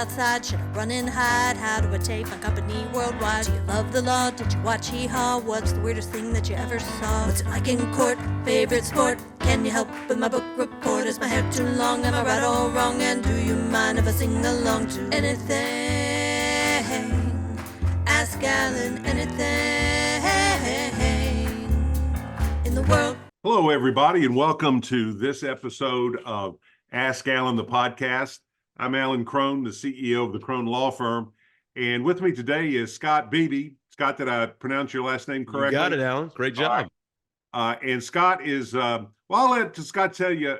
outside? Should I run and hide? How do I take my company worldwide? Do you love the law? Did you watch Hee-Haw? What's the weirdest thing that you ever saw? What's it like in court? Favorite sport? Can you help with my book report? Is my hair too long? Am I right or wrong? And do you mind if I sing along to anything? Ask Alan anything in the world. Hello, everybody, and welcome to this episode of Ask Alan, the podcast. I'm Alan Crone, the CEO of the Crone Law Firm, and with me today is Scott Beebe. Scott, did I pronounce your last name correctly? You got it, Alan. Great job. And Scott is, well, I'll let Scott tell you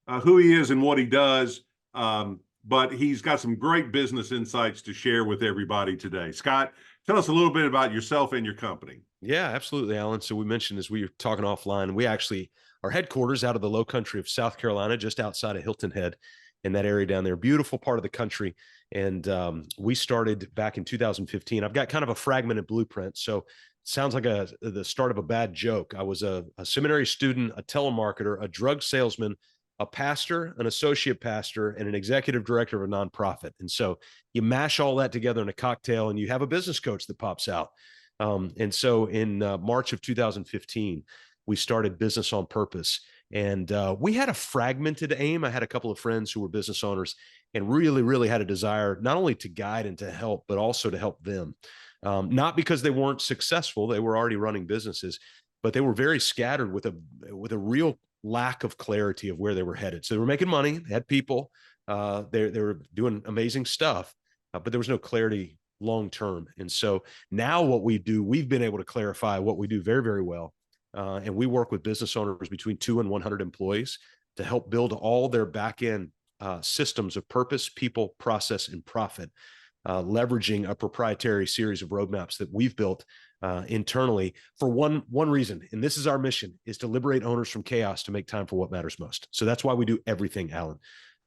who he is and what he does, but he's got some great business insights to share with everybody today. Scott, tell us a little bit about yourself and your company. Yeah, absolutely, Alan. So we mentioned as we were talking offline, we actually are headquarters out of the low country of South Carolina, just outside of Hilton Head in that area down there. Beautiful part of the country. And we started back in 2015. I've got kind of a fragmented blueprint. So it sounds like the start of a bad joke. I was a seminary student, a telemarketer, a drug salesman, a pastor, an associate pastor, and an executive director of a nonprofit. And so you mash all that together in a cocktail and you have a business coach that pops out. And so in March of 2015, we started Business on Purpose. And we had a fragmented aim. I had a couple of friends who were business owners and really had a desire not only to guide and to help, but also to help them. Not because they weren't successful. They were already running businesses, but they were very scattered with a real lack of clarity of where they were headed. So they were making money, they had people, they were doing amazing stuff, but there was no clarity long-term. And so now what we do, we've been able to clarify what we do very well. And we work with business owners between 2 and 100 employees to help build all their back-end systems of purpose, people, process, and profit, leveraging a proprietary series of roadmaps that we've built internally for one reason. And this is our mission, is to liberate owners from chaos to make time for what matters most. So that's why we do everything, Alan.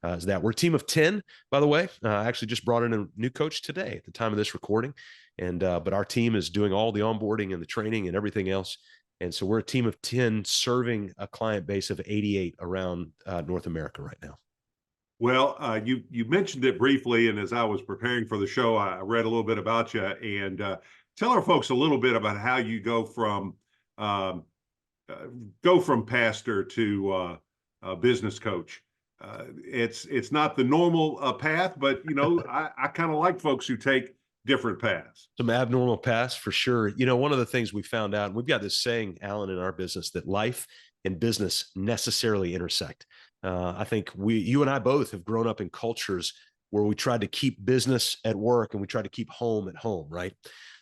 Is that we're a team of 10, by the way. I actually just brought in a new coach today at the time of this recording. And but our team is doing all the onboarding and the training and everything else. And so we're a team of 10 serving a client base of 88 around North America right now. Well, you mentioned it briefly, and as I was preparing for the show, I read a little bit about you. And tell our folks a little bit about how you go from pastor to business coach. It's not the normal path, but I kind of like folks who take different paths. Some abnormal paths for sure. One of the things we found out, and we've got this saying, Alan, in our business, that life and business necessarily intersect. I think you and I both have grown up in cultures where we tried to keep business at work and we tried to keep home at home, right?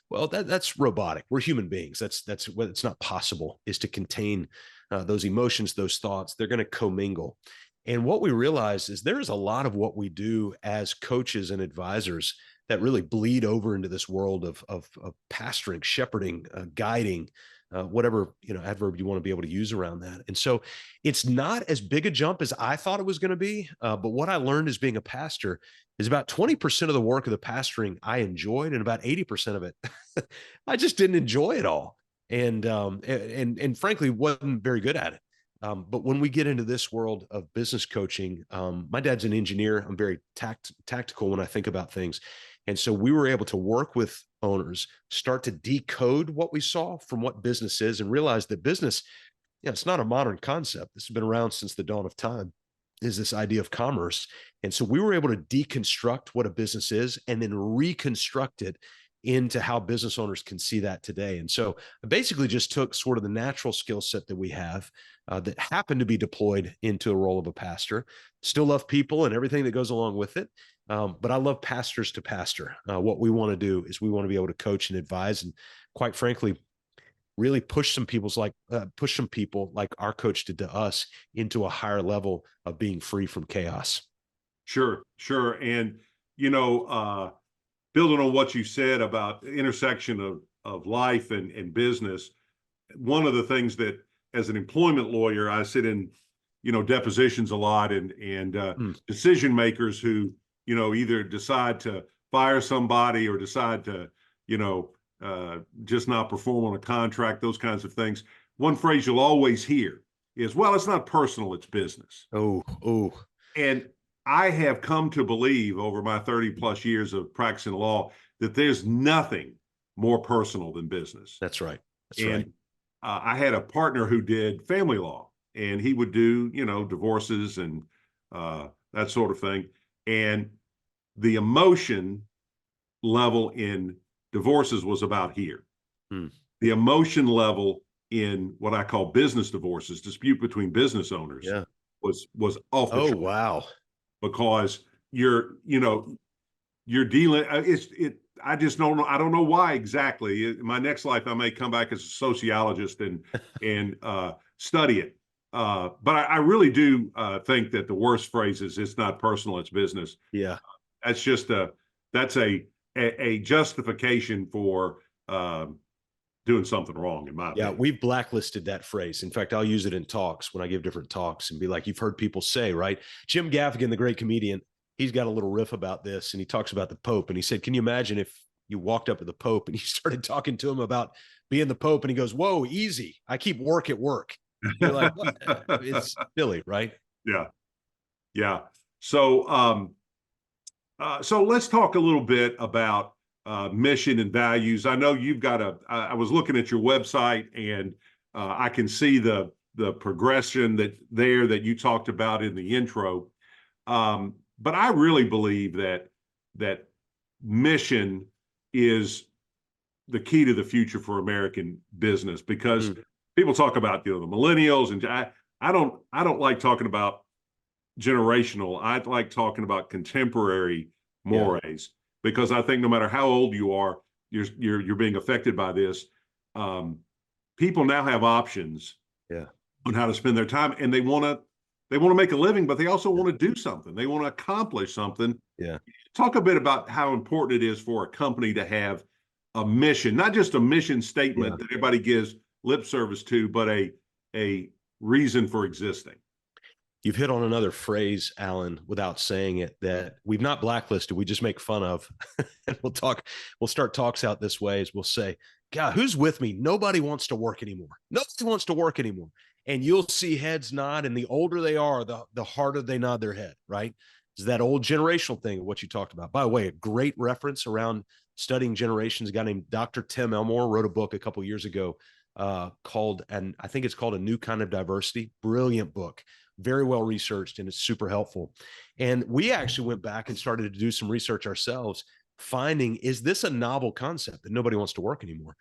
Well, that's robotic. We're human beings. That's what it's not possible, is to contain those emotions, those thoughts. They're going to commingle. And what we realize is there is a lot of what we do as coaches and advisors that really bleed over into this world of pastoring, shepherding, guiding, whatever adverb you want to be able to use around that. And so it's not as big a jump as I thought it was going to be. But what I learned as being a pastor is about 20% of the work of the pastoring I enjoyed, and about 80% of it I just didn't enjoy it all, and frankly wasn't very good at it. But when we get into this world of business coaching, my dad's an engineer. I'm very tactical when I think about things. And so we were able to work with owners, start to decode what we saw from what business is, and realize that business, it's not a modern concept. This has been around since the dawn of time, is this idea of commerce. And so we were able to deconstruct what a business is and then reconstruct it into how business owners can see that today. And so I basically just took sort of the natural skill set that we have that happened to be deployed into a role of a pastor. Still love people and everything that goes along with it. But I love pastors to pastor. What we want to do is we want to be able to coach and advise, and quite frankly, really push some people like our coach did to us into a higher level of being free from chaos. Sure. And, building on what you said about the intersection of life and business, one of the things that as an employment lawyer, I sit in, depositions a lot and decision makers who, either decide to fire somebody or decide to, just not perform on a contract, those kinds of things. One phrase you'll always hear is, well, it's not personal, it's business. Oh. And I have come to believe over my 30 plus years of practicing law that there's nothing more personal than business. That's right. That's and right. I had a partner who did family law, and he would do, divorces and that sort of thing. And the emotion level in divorces was about here. Hmm. The emotion level in what I call business divorces, dispute between business owners, Yeah. was off the Oh, chart, wow. because you're dealing. I just don't know. I don't know why exactly. In my next life, I may come back as a sociologist and study it. But I really do think that the worst phrase is "it's not personal, it's business." Yeah. That's just that's a justification for doing something wrong, in my Yeah, opinion. we've blacklisted that phrase. In fact, I'll use it in talks when I give different talks and be like, you've heard people say, right? Jim Gaffigan, the great comedian, he's got a little riff about this, and he talks about the Pope. And he said, can you imagine if you walked up to the Pope and you started talking to him about being the Pope, and he goes, whoa, easy. I keep work at work. You're like, what? It's silly, right? Yeah. Yeah. So so let's talk a little bit about mission and values. I know you've got I was looking at your website, and I can see the progression that you talked about in the intro. But I really believe that mission is the key to the future for American business, because people talk about, the millennials, and I don't like talking about generational. I like talking about contemporary mores, because I think no matter how old you are, you're being affected by this. People now have options on how to spend their time, and they want to make a living, but they also want to do something. They want to accomplish something. Yeah. Talk a bit about how important it is for a company to have a mission, not just a mission statement that everybody gives lip service to, but a reason for existing. You've hit on another phrase, Alan, without saying it, that we've not blacklisted. We just make fun of. And we'll start talks out this way, as we'll say, God, who's with me? Nobody wants to work anymore. Nobody wants to work anymore. And you'll see heads nod. And the older they are, the harder they nod their head, right? It's that old generational thing of what you talked about. By the way, a great reference around studying generations. A guy named Dr. Tim Elmore wrote a book a couple of years ago called, and I think it's called A New Kind of Diversity. Brilliant book. Very well researched, and it's super helpful. And we actually went back and started to do some research ourselves, finding, is this a novel concept that nobody wants to work anymore?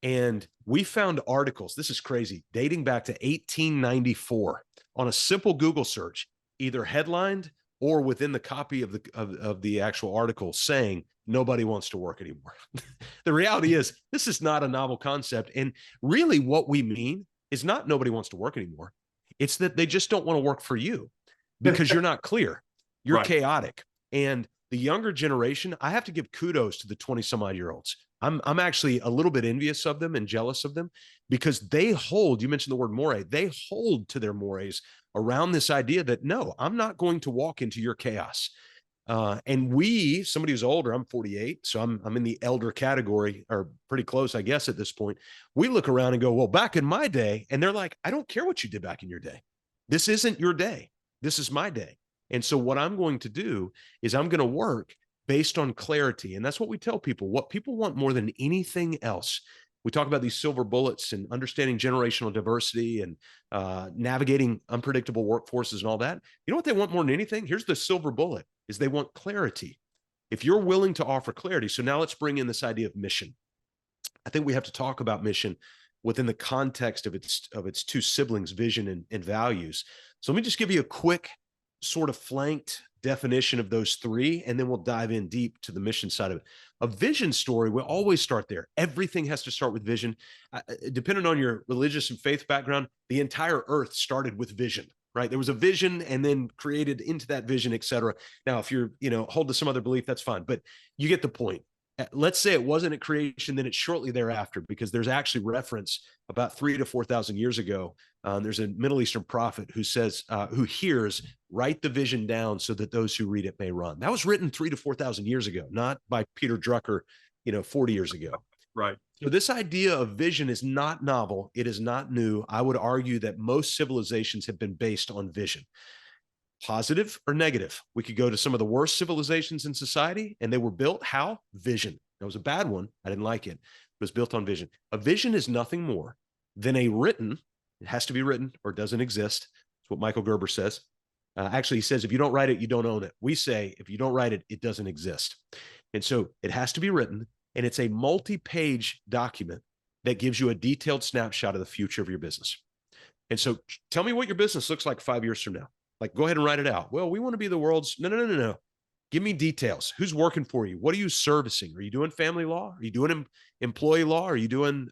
And we found articles, this is crazy, dating back to 1894 on a simple Google search, either headlined or within the copy of the actual article, saying nobody wants to work anymore. The reality is, this is not a novel concept. And really what we mean is not nobody wants to work anymore. It's that they just don't want to work for you because you're not clear. You're chaotic. And the younger generation, I have to give kudos to the 20 some odd year olds. I'm actually a little bit envious of them and jealous of them, because they hold, you mentioned the word more, they hold to their mores around this idea that, no, I'm not going to walk into your chaos. And somebody who's older, I'm 48, so I'm in the elder category, or pretty close, I guess, at this point. We look around and go, well, back in my day, and they're like, I don't care what you did back in your day. This isn't your day. This is my day. And so what I'm going to do is I'm going to work based on clarity. And that's what we tell people. What people want more than anything else, we talk about these silver bullets and understanding generational diversity and navigating unpredictable workforces and all that. You know what they want more than anything? Here's the silver bullet, is they want clarity. If you're willing to offer clarity. So now let's bring in this idea of mission. I think we have to talk about mission within the context of its two siblings, vision and values. So let me just give you a quick sort of flanked definition of those three, and then we'll dive in deep to the mission side of it. A vision story will always start there. Everything has to start with vision. Depending on your religious and faith background, the entire earth started with vision, right? There was a vision and then created into that vision, et cetera. Now, if you're, hold to some other belief, that's fine, but you get the point. Let's say it wasn't at creation, then it's shortly thereafter, because there's actually reference about 3,000 to 4,000 years ago. There's a Middle Eastern prophet who says, who hears, write the vision down so that those who read it may run. That was written 3,000 to 4,000 years ago, not by Peter Drucker, 40 years ago. Right. So this idea of vision is not novel. It is not new. I would argue that most civilizations have been based on vision. Positive or negative. We could go to some of the worst civilizations in society, and they were built how? Vision. That was a bad one. I didn't like it. It was built on vision. A vision is nothing more than a written, it has to be written or it doesn't exist. That's what Michael Gerber says. Actually, he says, if you don't write it, you don't own it. We say, if you don't write it, it doesn't exist. And so it has to be written, and it's a multi-page document that gives you a detailed snapshot of the future of your business. And so tell me what your business looks like 5 years from now. Like, go ahead and write it out. Well, we want to be the world's, no. Give me details. Who's working for you? What are you servicing? Are you doing family law? Are you doing employee law? Are you doing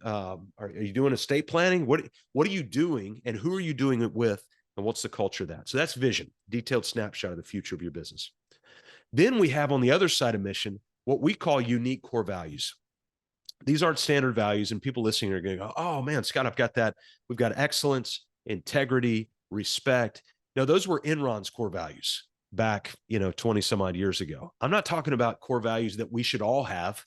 estate planning? What are you doing, and who are you doing it with? And what's the culture of that? So that's vision, detailed snapshot of the future of your business. Then we have on the other side of mission, what we call unique core values. These aren't standard values, and people listening are going to go, oh man, Scott, I've got that. We've got excellence, integrity, respect. No, those were Enron's core values back, 20 some odd years ago. I'm not talking about core values that we should all have.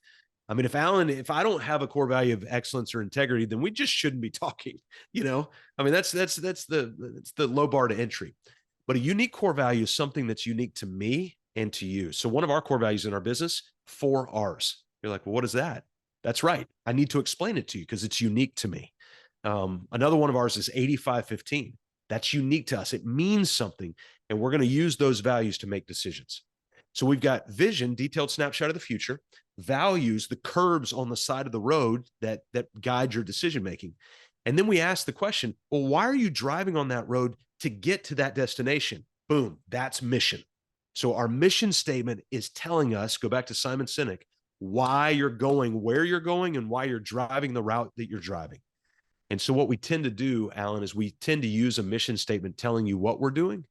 I mean, if I don't have a core value of excellence or integrity, then we just shouldn't be talking, I mean, that's the low bar to entry. But a unique core value is something that's unique to me and to you. So one of our core values in our business, 4 R's. You're like, well, what is that? That's right. I need to explain it to you because it's unique to me. Another one of ours is 85-15. That's unique to us. It means something. And we're going to use those values to make decisions. So we've got vision, detailed snapshot of the future, values, the curbs on the side of the road that guide your decision-making. And then we ask the question, well, why are you driving on that road to get to that destination? Boom, that's mission. So our mission statement is telling us, go back to Simon Sinek, why you're going, where you're going, and why you're driving the route that you're driving. And so what we tend to do, Alan, is we tend to use a mission statement telling you what we're doing.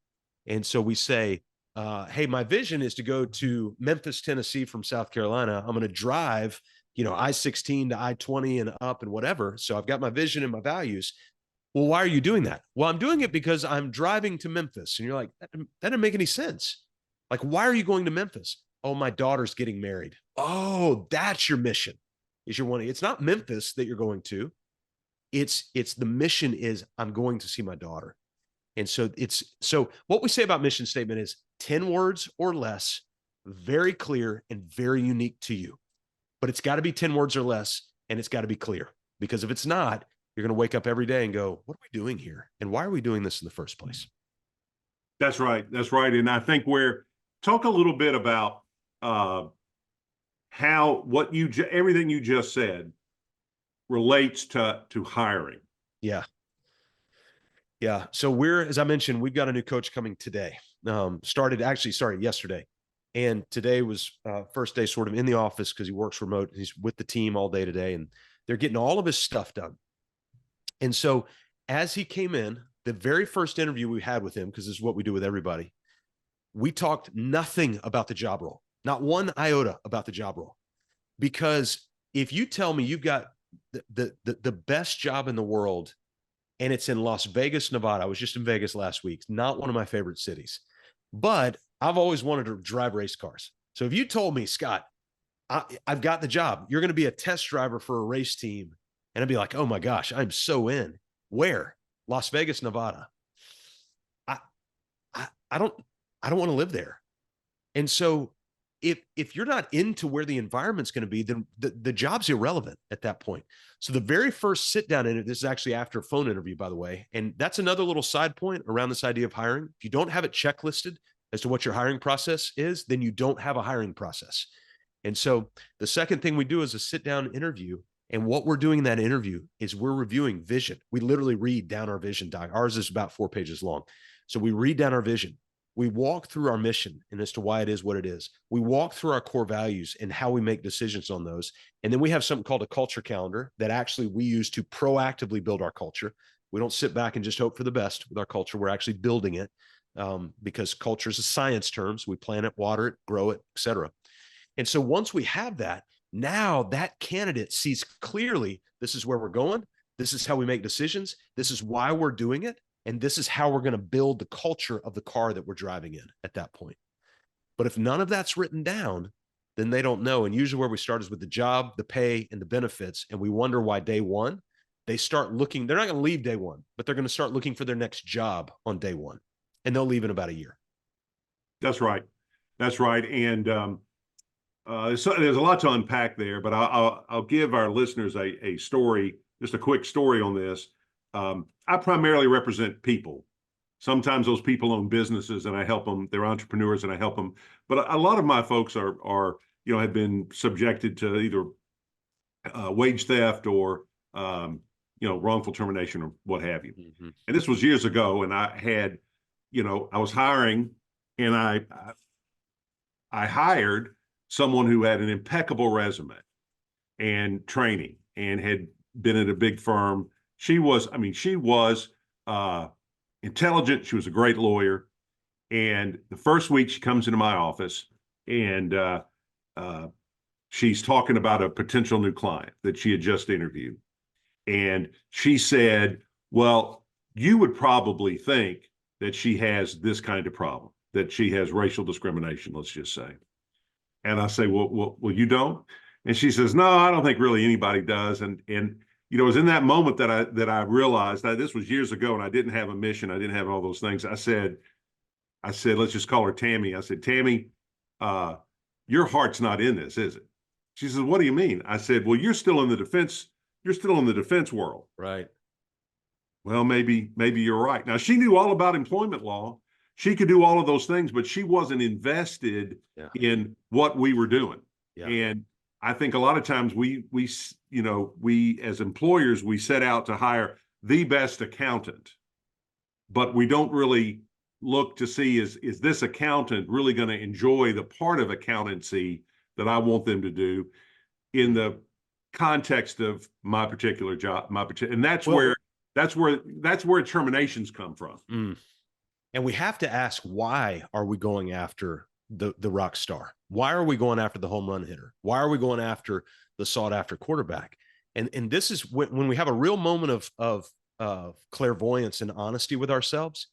And so we say, hey, my vision is to go to Memphis, Tennessee from South Carolina. I'm going to drive, I-16 to I-20 and up and whatever. So I've got my vision and my values. Well, why are you doing that? Well, I'm doing it because I'm driving to Memphis. And you're like, that doesn't make any sense. Like, why are you going to Memphis? Oh, my daughter's getting married. Oh, that's your mission. It's not Memphis that you're going to. It's the mission is I'm going to see my daughter. And so what we say about mission statement is 10 words or less, very clear and very unique to you. But it's got to be 10 words or less, and it's got to be clear, because if it's not, you're going to wake up every day and go, what are we doing here? And why are we doing this in the first place? That's right. That's right. And I think talk a little bit about everything you just said relates to hiring. Yeah. So as I mentioned, we've got a new coach coming today. Started yesterday. And today was first day sort of in the office because he works remote. He's with the team all day today, and they're getting all of his stuff done. And so as he came in, the very first interview we had with him, because this is what we do with everybody, we talked nothing about the job role, not one iota about the job role. Because if you tell me you've got the best job in the world, and it's in Las Vegas, Nevada. I was just in Vegas last week. It's not one of my favorite cities, but I've always wanted to drive race cars. So if you told me, Scott, I've got the job, you're going to be a test driver for a race team, and I'd be like, oh my gosh, I'm so in. Where? Las Vegas, Nevada. I don't want to live there. And so if you're not into where the environment's going to be, then the job's irrelevant at that point. So the very first sit down in it, this is actually after a phone interview, by the way. And that's another little side point around this idea of hiring. If you don't have it checklisted as to what your hiring process is, then you don't have a hiring process. And so the second thing we do is a sit down interview. And what we're doing in that interview is we're reviewing vision. We literally read down our vision doc. Ours is about 4 pages long. So we read down our vision. We walk through our mission and as to why it is what it is. We walk through our core values and how we make decisions on those. And then we have something called a culture calendar that actually we use to proactively build our culture. We don't sit back and just hope for the best with our culture. We're actually building it because culture is a science term. So we plant it, water it, grow it, et cetera. And so once we have that, now that candidate sees clearly, this is where we're going. This is how we make decisions. This is why we're doing it. And this is how we're going to build the culture of the car that we're driving in at that point. But if none of that's written down, then they don't know. And usually where we start is with the job, the pay, and the benefits. And we wonder why day one, they start looking, they're not going to leave day one, but they're going to start looking for their next job on day one. And they'll leave in about a year. That's right. That's right. And there's a lot to unpack there, but I'll give our listeners a story, just a quick story on this. I primarily represent people. Sometimes those people own businesses and I help them. They're entrepreneurs and I help them. But a lot of my folks are have been subjected to either wage theft or, wrongful termination or what have you. Mm-hmm. And this was years ago. And I had, I was hiring and I hired someone who had an impeccable resume and training and had been at a big firm. She was intelligent. She was a great lawyer. And the first week she comes into my office and she's talking about a potential new client that she had just interviewed. And she said, well, you would probably think that she has this kind of problem, that she has racial discrimination, let's just say. And I say, well, you don't? And she says, no, I don't think really anybody does. And it was in that moment that I realized that this was years ago and I didn't have a mission. I didn't have all those things. I said, let's just call her Tammy. I said, Tammy, your heart's not in this, is it? She says, what do you mean? I said, well, you're still in the defense world. Right. Well, maybe you're right. Now, she knew all about employment law. She could do all of those things, but she wasn't invested in what we were doing. Yeah. And I think a lot of times we as employers, we set out to hire the best accountant, but we don't really look to see, is this accountant really going to enjoy the part of accountancy that I want them to do in the context of my particular job, and that's where terminations come from. And we have to ask, why are we going after the rock star? Why are we going after the home run hitter? Why are we going after the sought after quarterback? And this is when we have a real moment of clairvoyance and honesty with ourselves.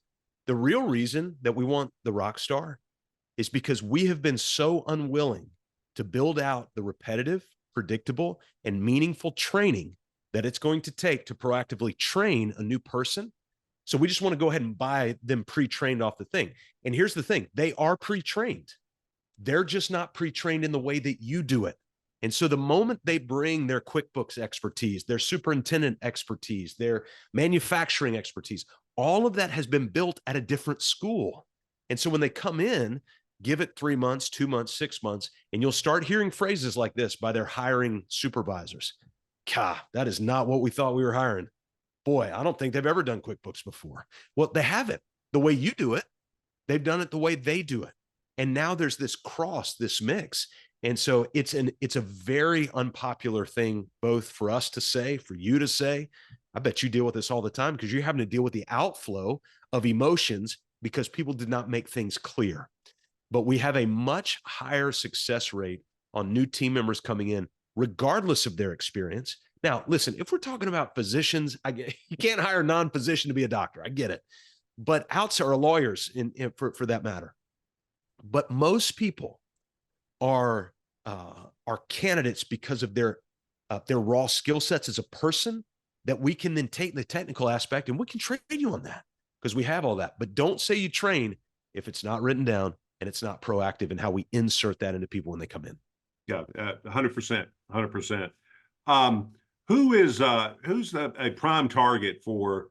The real reason that we want the rock star is because we have been so unwilling to build out the repetitive, predictable, and meaningful training that it's going to take to proactively train a new person. So we just want to go ahead and buy them pre-trained off the thing. And here's the thing, they are pre-trained. They're just not pre-trained in the way that you do it. And so the moment they bring their QuickBooks expertise, their superintendent expertise, their manufacturing expertise, all of that has been built at a different school. And so when they come in, give it 3 months, 2 months, 6 months, and you'll start hearing phrases like this by their hiring supervisors. That is not what we thought we were hiring. Boy, I don't think they've ever done QuickBooks before. Well, they haven't. The way you do it, they've done it the way they do it. And now there's this mix. And so it's a very unpopular thing, both for us to say, for you to say. I bet you deal with this all the time because you're having to deal with the outflow of emotions because people did not make things clear. But we have a much higher success rate on new team members coming in, regardless of their experience. Now, listen, if we're talking about physicians, you can't hire a non-physician to be a doctor. I get it. But outside are lawyers for that matter. But most people are candidates because of their raw skill sets as a person, that we can then take the technical aspect and we can train you on that because we have all that. But don't say you train if it's not written down and it's not proactive in how we insert that into people when they come in. Yeah, 100%, 100%. Who's a prime target for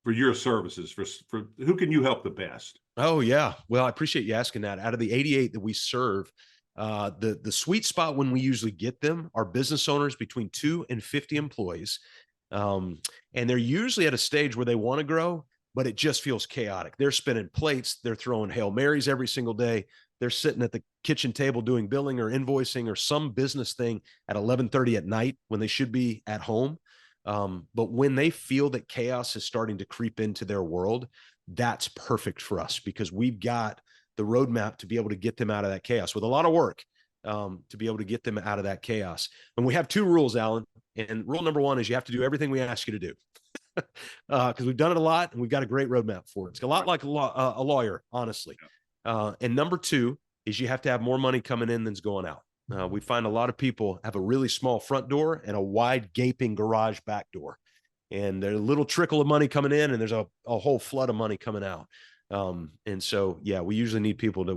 your services? For who can you help the best? Oh yeah, well, I appreciate you asking that. Out of the 88 that we serve, the sweet spot when we usually get them are business owners between 2 and 50 employees, and they're usually at a stage where they want to grow, but it just feels chaotic. They're spinning plates, they're throwing Hail Marys every single day. They're sitting at the kitchen table doing billing or invoicing or some business thing at 11:30 at night when they should be at home. But when they feel that chaos is starting to creep into their world, that's perfect for us because we've got the roadmap to be able to get them out of that chaos with a lot of work, to be able to get them out of that chaos. And we have 2 rules, Alan. And rule number 1 is you have to do everything we ask you to do. Because we've done it a lot and we've got a great roadmap for it. It's a lot like a lawyer, honestly. And number 2 is you have to have more money coming in than's going out. We find a lot of people have a really small front door and a wide gaping garage back door. And there's a little trickle of money coming in and there's a whole flood of money coming out. And so, yeah, we usually need people that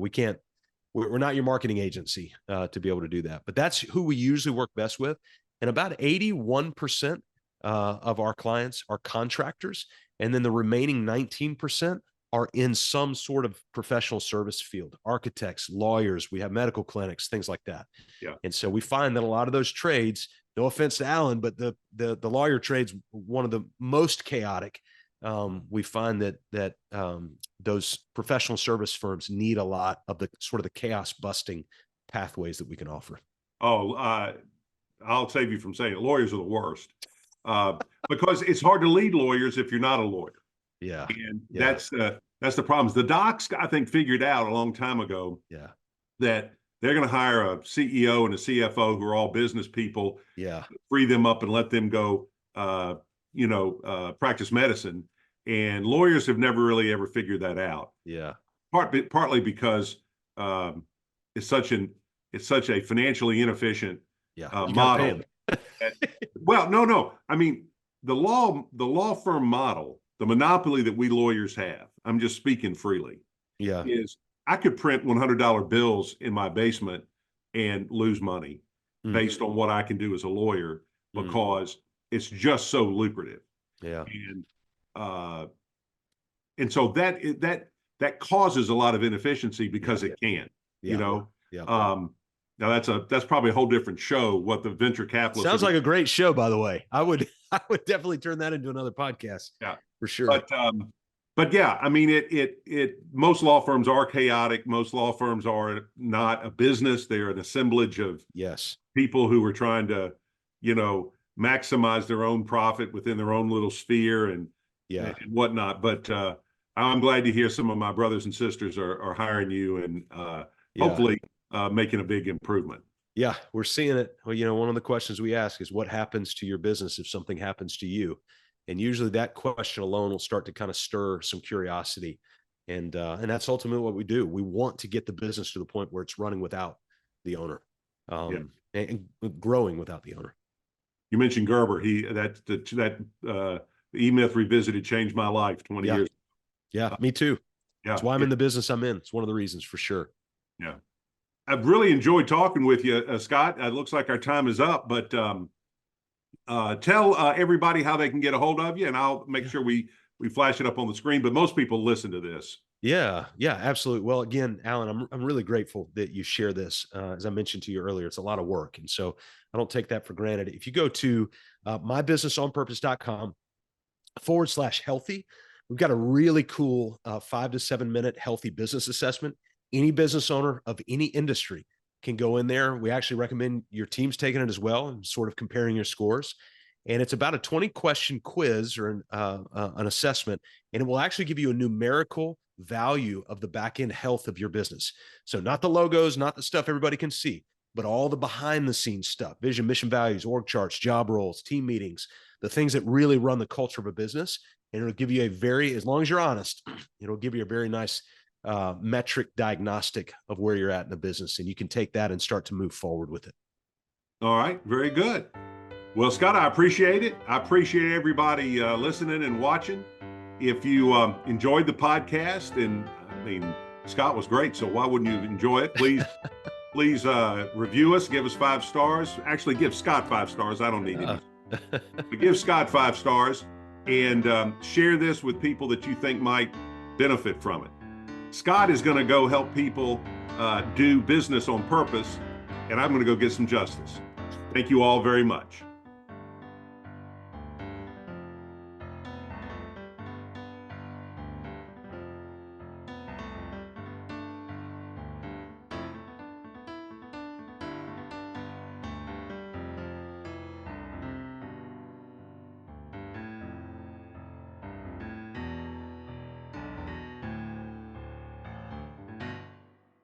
we're not your marketing agency to be able to do that, but that's who we usually work best with. And about 81% of our clients are contractors. And then the remaining 19% are in some sort of professional service field, architects, lawyers, we have medical clinics, things like that. Yeah. And so we find that a lot of those trades, no offense to Alan, but the lawyer trade's one of the most chaotic. We find that those professional service firms need a lot of the sort of the chaos busting pathways that we can offer. Oh, I'll save you from saying it. Lawyers are the worst because it's hard to lead lawyers if you're not a lawyer. Yeah. And that's the problems. The docs, I think, figured out a long time ago that they're going to hire a CEO and a CFO who are all business people, free them up and let them go, practice medicine. And lawyers have never really ever figured that out. Yeah. Partly because it's such a financially inefficient model. Well, no. I mean, the law firm model, the monopoly that we lawyers have, I'm just speaking freely, is I could print $100 bills in my basement and lose money based on what I can do as a lawyer because it's just so lucrative. Yeah. And so that causes a lot of inefficiency because it can, now that's probably a whole different show. What the venture capitalists sounds like a great show, by the way. I would definitely turn that into another podcast. Yeah, for sure. But yeah, I mean, most law firms are chaotic. Most law firms are not a business. They're an assemblage of people who are trying to, maximize their own profit within their own little sphere and whatnot. But I'm glad to hear some of my brothers and sisters are hiring you and hopefully making a big improvement. Yeah, we're seeing it. Well, one of the questions we ask is what happens to your business if something happens to you? And usually that question alone will start to kind of stir some curiosity. And that's ultimately what we do. We want to get the business to the point where it's running without the owner and growing without the owner. You mentioned Gerber. That E-Myth Revisited changed my life 20 years ago. Yeah, me too. Yeah. That's why I'm in the business I'm in. It's one of the reasons for sure. Yeah. I've really enjoyed talking with you, Scott. It looks like our time is up, but tell everybody how they can get a hold of you, and I'll make sure we flash it up on the screen. But most people listen to this. Yeah, absolutely. Well, again, Alan, I'm really grateful that you share this. As I mentioned to you earlier, it's a lot of work, and so I don't take that for granted. If you go to mybusinessonpurpose.com/healthy, we've got a really cool 5 to 7 minute healthy business assessment. Any business owner of any industry can go in there. We actually recommend your team's taking it as well and sort of comparing your scores. And it's about a 20-question quiz or an assessment, and it will actually give you a numerical value of the back-end health of your business. So not the logos, not the stuff everybody can see, but all the behind-the-scenes stuff, vision, mission, values, org charts, job roles, team meetings, the things that really run the culture of a business. And it'll give you as long as you're honest, it'll give you a very nice metric diagnostic of where you're at in the business, and you can take that and start to move forward with it. All right, very good. Well, Scott, I appreciate it. I appreciate everybody listening and watching. If you enjoyed the podcast, and I mean, Scott was great, so why wouldn't you enjoy it? Please review us, give us 5 stars. Actually, give Scott 5 stars. I don't need it. But give Scott 5 stars and share this with people that you think might benefit from it. Scott is going to go help people do business on purpose, and I'm going to go get some justice. Thank you all very much.